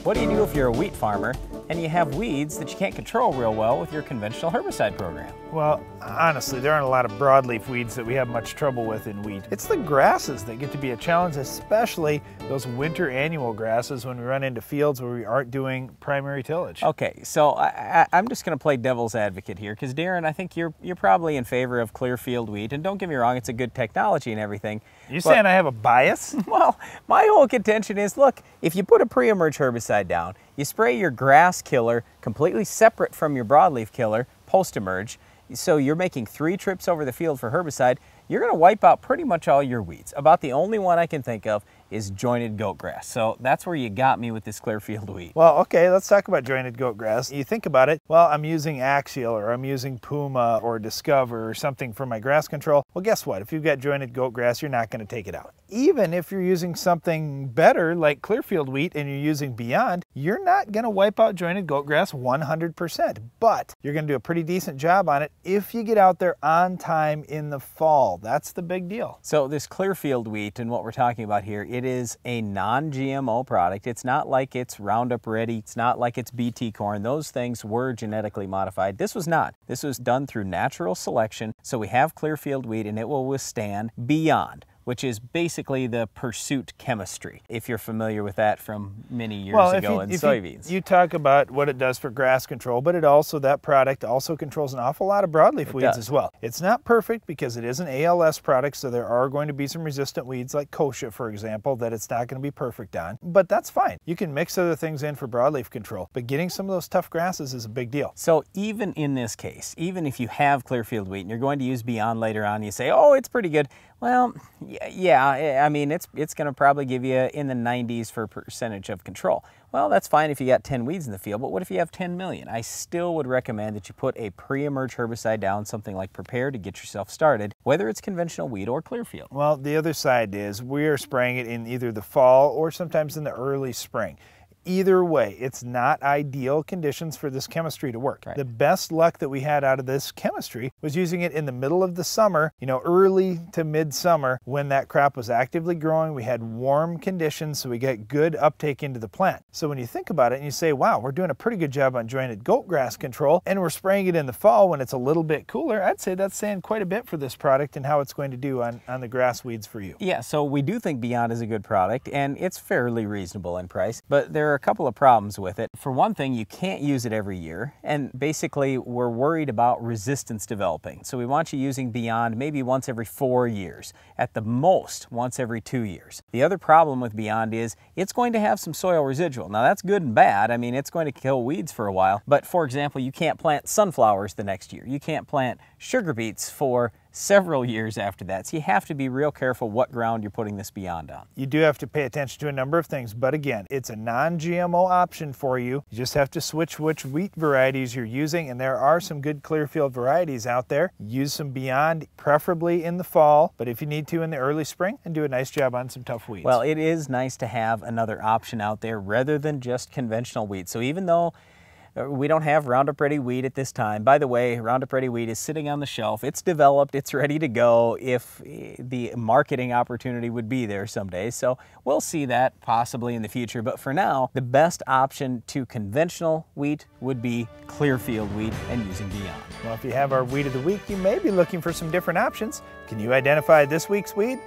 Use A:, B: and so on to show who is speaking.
A: What do you do if you're a wheat farmer and you have weeds that you can't control real well with your conventional herbicide program?
B: Well, honestly, there aren't a lot of broadleaf weeds that we have much trouble with in wheat. It's the grasses that get to be a challenge, especially those winter annual grasses when we run into fields where we aren't doing primary tillage.
A: Okay, so I'm just going to play devil's advocate here because, Darren, I think you're probably in favor of Clearfield Wheat, and don't get me wrong, it's a good technology and everything.
B: You saying I have a bias?
A: Well, my whole contention is, look, if you put a pre-emerge herbicide down, you spray your grass killer completely separate from your broadleaf killer post-emerge, so you're making 3 trips over the field for herbicide, you're going to wipe out pretty much all your weeds. About the only one I can think of is jointed goat grass. So that's where you got me with this Clearfield Wheat.
B: Well, okay, let's talk about jointed goat grass. You think about it, well, I'm using Axial or I'm using Puma or Discover or something for my grass control. Well, guess what? If you've got jointed goat grass, you're not going to take it out. Even if you're using something better like Clearfield Wheat and you're using Beyond, you're not going to wipe out jointed goat grass 100%, but you're going to do a pretty decent job on it if you get out there on time in the fall. That's the big deal.
A: So this Clearfield Wheat and what we're talking about here, it is a non-GMO product. It's not like it's Roundup Ready. It's not like it's BT corn. Those things were genetically modified. This was not. This was done through natural selection. So we have Clearfield Wheat and it will withstand Beyond, which is basically the pursuit chemistry, if you're familiar with that from many years ago in soybeans.
B: You talk about what it does for grass control, but that product also controls an awful lot of broadleaf weeds as well. It's not perfect because it is an ALS product, so there are going to be some resistant weeds like kochia, for example, that it's not going to be perfect on, but that's fine. You can mix other things in for broadleaf control, but getting some of those tough grasses is a big deal.
A: So even in this case, even if you have Clearfield Wheat and you're going to use Beyond later on, you say, oh, it's pretty good. Well, yeah, I mean, it's going to probably give you in the 90s for percentage of control. Well, that's fine if you got 10 weeds in the field, but what if you have 10 million? I still would recommend that you put a pre-emerge herbicide down, something like Prepare, to get yourself started, whether it's conventional wheat or Clearfield.
B: Well, the other side is we are spraying it in either the fall or sometimes in the early spring. Either way, it's not ideal conditions for this chemistry to work. Right. The best luck that we had out of this chemistry was using it in the middle of the summer, early to mid-summer when that crop was actively growing. We had warm conditions, so we got good uptake into the plant. So when you think about it and you say, wow, we're doing a pretty good job on jointed goat grass control and we're spraying it in the fall when it's a little bit cooler, I'd say that's saying quite a bit for this product and how it's going to do on the grass weeds for you.
A: Yeah, so we do think Beyond is a good product and it's fairly reasonable in price, but there are a couple of problems with it. For one thing, you can't use it every year, and basically we're worried about resistance developing. So we want you using Beyond maybe once every 4 years, at the most once every 2 years. The other problem with Beyond is it's going to have some soil residual. Now that's good and bad. I mean, it's going to kill weeds for a while, but for example, you can't plant sunflowers the next year. You can't plant sugar beets for several years after that. So you have to be real careful what ground you're putting this Beyond on.
B: You do have to pay attention to a number of things, but again, it's a non-GMO option for you. You just have to switch which wheat varieties you're using, and there are some good Clearfield varieties out there. Use some Beyond, preferably in the fall, but if you need to in the early spring, and do a nice job on some tough weeds.
A: Well, it is nice to have another option out there rather than just conventional wheat. So even though we don't have Roundup Ready wheat at this time. By the way, Roundup Ready wheat is sitting on the shelf. It's developed. It's ready to go if the marketing opportunity would be there someday. So we'll see that possibly in the future. But for now, the best option to conventional wheat would be Clearfield Wheat and using Beyond.
B: Well, if you have our Wheat of the Week, you may be looking for some different options. Can you identify this week's weed?